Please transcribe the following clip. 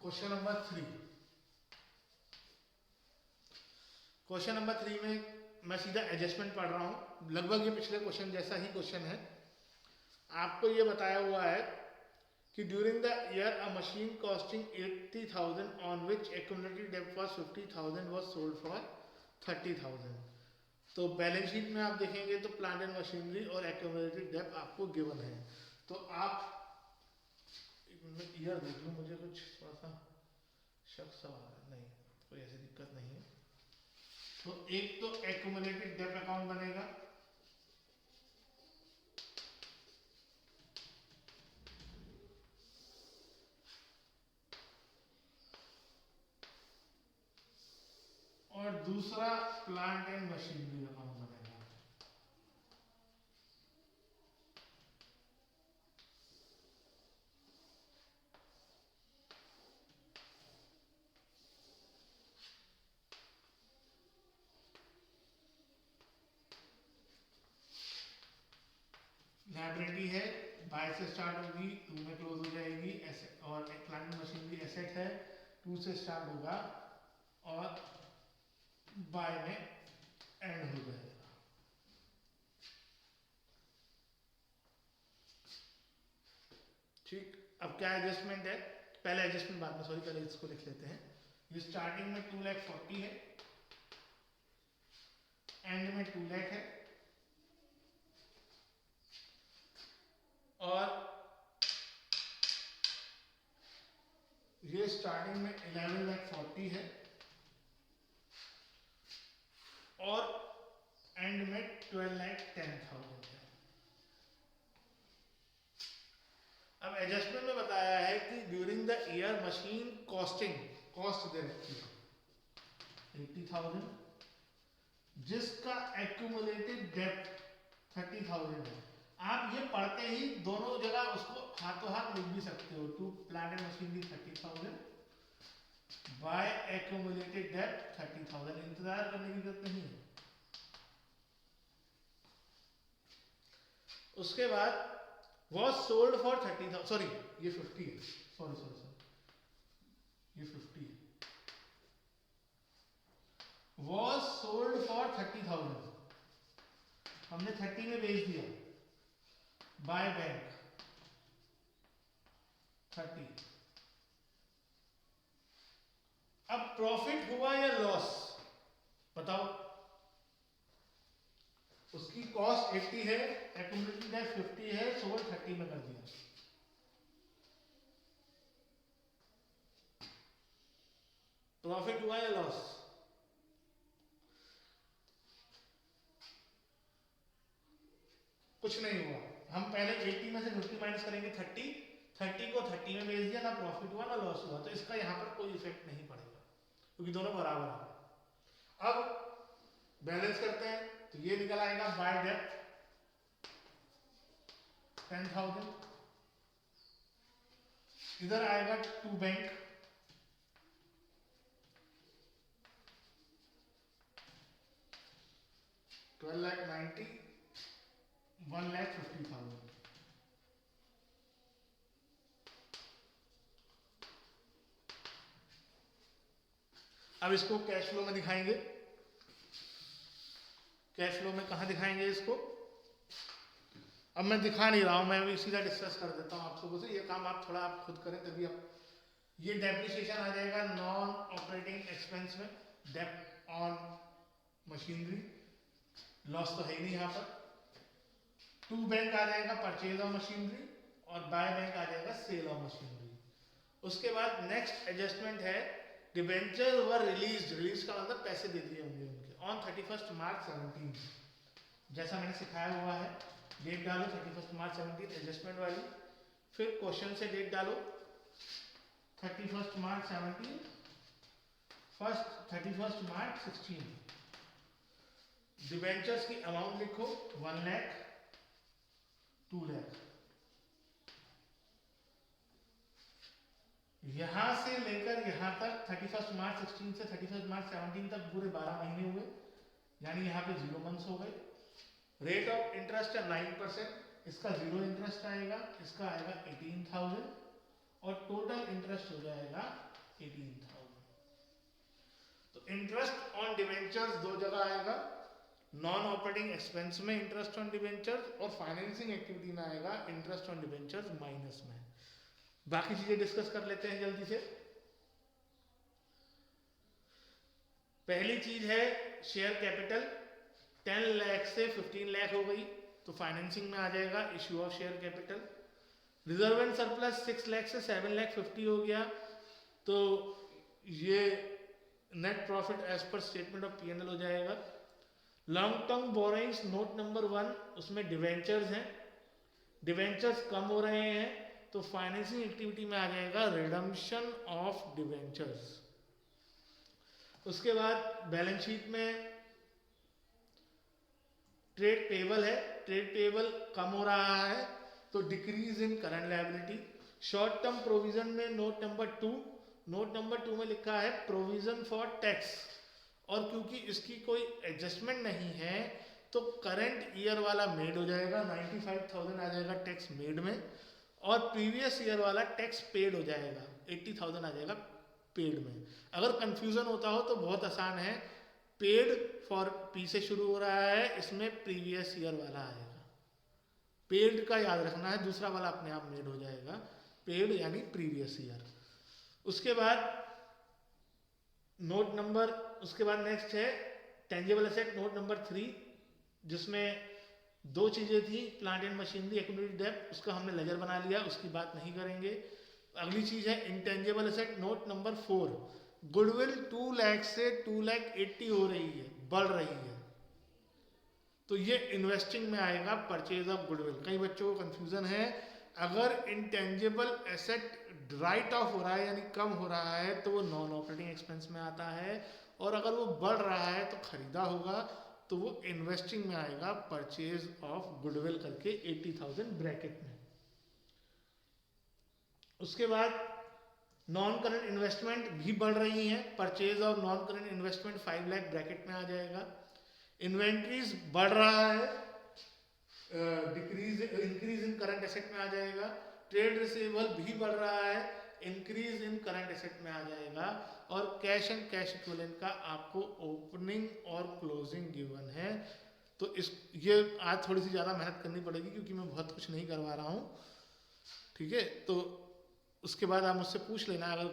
Question number 3। Question number 3 में मैं सीधा एडजस्टमेंट पढ़ रहा हूँ, लगभग ये पिछले क्वेश्चन जैसा ही क्वेश्चन है। आपको ये बताया हुआ है कि during the year a machine costing 80,000 on which accumulated डेब्ट वाज 50,000 वाज सोल्ड फॉर 30,000। तो बैलेंस शीट में आप देखेंगे तो प्लांट एंड मशीनरी और एक्यूमुलेटेड डेब्ट आपको गिवन है। तो आप ईयर देख लो, मुझे कुछ थोड़ा सा शक सा आ रहा है, नहीं कोई ऐसी दिक्कत नहीं है। तो एक तो एक्यूमुलेटेड डेब्ट अकाउंट बनेगा, और दूसरा प्लांट एंड मशीनरी अकाउंट बनेगा। लाइबिलिटी है, बाय से स्टार्ट होगी, 2 में क्लोज हो जाएगी, एसेट और एक प्लांट एंड मशीनरी एसेट है, 2 से स्टार्ट होगा और बाय में एंड हो जाएगा। ठीक, अब क्या एडजस्टमेंट है, पहले एडजस्टमेंट बाद में, सॉरी पहले इसको लिख लेते हैं। ये स्टार्टिंग में 2,40,000 है, एंड में 2 लाख है, और ये स्टार्टिंग में 11,40,000 है और एंड में 12,10,000 है। अब एडजस्टमेंट में बताया है कि during the year machine costing, cost दे रखी है 80,000, जिसका एक्यूमुलेटेड डेब्ट 30,000 है। आप ये पढ़ते ही दोनों जगह उसको हाथों हाथ लिख भी सकते हो, to plant and machinery 30,000 by accumulated डेब्ट 30,000। इंतजार करने की जरूरत नहीं है। उसके बाद वॉज सोल्ड फॉर 30,000, सॉरी ये 50 है, सॉरी सॉरी सॉरी ये 50 है। वॉज सोल्ड फॉर 30,000, हमने 30 में बेच दिया, बाय बैंक 30। अब प्रॉफिट हुआ या लॉस बताओ। उसकी कॉस्ट 80 है, एक्यूमुलेटेड डेब्ट 50 है, सोल्ड 30 में कर दिया। प्रॉफिट हुआ या लॉस? कुछ नहीं हुआ। हम पहले 80 में से 50 माइनस करेंगे 30 को 30 में बेच दिया, ना प्रॉफिट हुआ ना लॉस हुआ, तो इसका यहां पर कोई इफेक्ट नहीं पड़ेगा क्योंकि दोनों बराबर है। अब बैलेंस करते हैं तो ये निकल आएगा बाय डेब्ट 10,000, इधर आएगा टू बैंक 12,90, 1,50,000। अब इसको कैश फ्लो में दिखाएंगे। कैश फ्लो में कहां दिखाएंगे इसको? अब मैं दिखा नहीं रहा हूं, मैं अभी सीधा डिस्कस कर देता हूं आप लोगों से। ये काम आप थोड़ा आप खुद करें तभी आप। ये डेप्रिसिएशन आ जाएगा नॉन ऑपरेटिंग एक्सपेंस में, डेप्ट ऑन मशीनरी, लॉस तो है ही नहीं यहाँ पर। टू बैंक आ जाएगा परचेज ऑफ मशीनरी और बाय बैंक आ जाएगा सेल ऑफ मशीनरी। उसके बाद नेक्स्ट एडजस्टमेंट है डिबेंचर वर रिलीज। रिलीज का मतलब पैसे दे दिए होंगे उनके ऑन 31 मार्च 17, जैसा मैंने सिखाया हुआ है। डेट डालो 31 मार्च 17 एडजस्टमेंट वाली, फिर क्वेश्चन से डेट डालो 31 मार्च 17, फर्स्ट 31 मार्च 16। डिबेंचर्स की अमाउंट लिखो 1 लाख, 2 लाख। यहां से लेकर यहां तक 31 मार्च 16 से 31 मार्च 17 तक पूरे 12 महीने हुए, यानी यहाँ पे 0 मंथ्स हो गए। रेट ऑफ इंटरेस्ट है 9%, इसका 0 इंटरेस्ट आएगा, इसका आएगा 18,000 और टोटल इंटरेस्ट हो जाएगा 18,000। तो इंटरेस्ट ऑन डिवेंचर्स दो जगह आएगा, नॉन ऑपरेटिंग एक्सपेंस में इंटरेस्ट ऑन डिवेंचर्स और फाइनेंसिंग एक्टिविटी में आएगा इंटरेस्ट ऑन डिवेंचर्स माइनस में। बाकी चीजें डिस्कस कर लेते हैं जल्दी से। पहली चीज है शेयर कैपिटल, 10 लाख से 15 लाख हो गई तो फाइनेंसिंग में आ जाएगा issue of share capital. Reserve and surplus 6 lakh से 7 लाख 50 हो गया तो ये net profit as per statement of PNL हो जाएगा। Long term borrowings note number 1, उसमें डिवेंचर्स हैं, डिवेंचर्स कम हो रहे हैं तो फाइनेंसिंग एक्टिविटी में आ जाएगा रिडम्पशन ऑफ डिवेंचर्स। उसके बाद बैलेंस शीट में ट्रेड पेबल है, ट्रेड पेबल कम हो रहा है तो decrease in current liability. Short term provision में नोट नंबर 2, नोट नंबर 2 में लिखा है प्रोविजन फॉर टैक्स, और क्योंकि इसकी कोई एडजस्टमेंट नहीं है तो करंट ईयर वाला मेड हो जाएगा, 95,000 आ जाएगा टैक्स मेड में, और प्रीवियस ईयर वाला टैक्स पेड हो जाएगा, 80,000 आ जाएगा पेड में। अगर कंफ्यूजन होता हो तो बहुत आसान है, पेड फॉर पी से शुरू हो रहा है, इसमें प्रीवियस ईयर वाला आएगा, पेड का याद रखना है, दूसरा वाला अपने आप मेड हो जाएगा, पेड यानी प्रीवियस ईयर। उसके बाद नोट नंबर, उसके बाद नेक्स्ट है टेंजेबल एसेट नोट नंबर 3, जिसमें दो चीजें थी, प्लांट एंड मशीनरी, एक्यूमुलेटेड डेब्ट, उसका हमने लेजर बना लिया, उसकी बात नहीं करेंगे। अगली चीज है intangible asset note number 4, goodwill 2 lakh से 2,80,000 हो रही है, बढ़ रही है, तो ये इन्वेस्टिंग में आएगा, परचेज ऑफ गुडविल। कई बच्चों को कंफ्यूजन है, अगर इंटेंजेबल एसेट राइट ऑफ हो रहा है यानी कम हो रहा है तो वो नॉन ऑपरेटिंग एक्सपेंस में आता है, और अगर वो बढ़ रहा है तो खरीदा होगा तो वो इन्वेस्टिंग में आएगा, परचेज ऑफ गुडविल करके 80,000 ब्रैकेट में। उसके बाद नॉन करंट इन्वेस्टमेंट भी बढ़ रही हैं, purchase of non current investment 5 lakh bracket में आ जाएगा। इन्वेंट्रीज बढ़ रहा है, इंक्रीज इन करंट एसेट में आ जाएगा। ट्रेड रिसीवेबल भी बढ़ रहा है, इंक्रीज इन करंट एसेट में आ जाएगा। और कैश एंड कैश इक्विवेलेंट का आपको ओपनिंग और क्लोजिंग गिवन है, तो ये आज थोड़ी सी ज़्यादा मेहनत करनी पड़ेगी क्योंकि मैं बहुत कुछ नहीं करवा रहा हूँ, ठीक है। तो उसके बाद आप मुझसे पूछ लेना अगर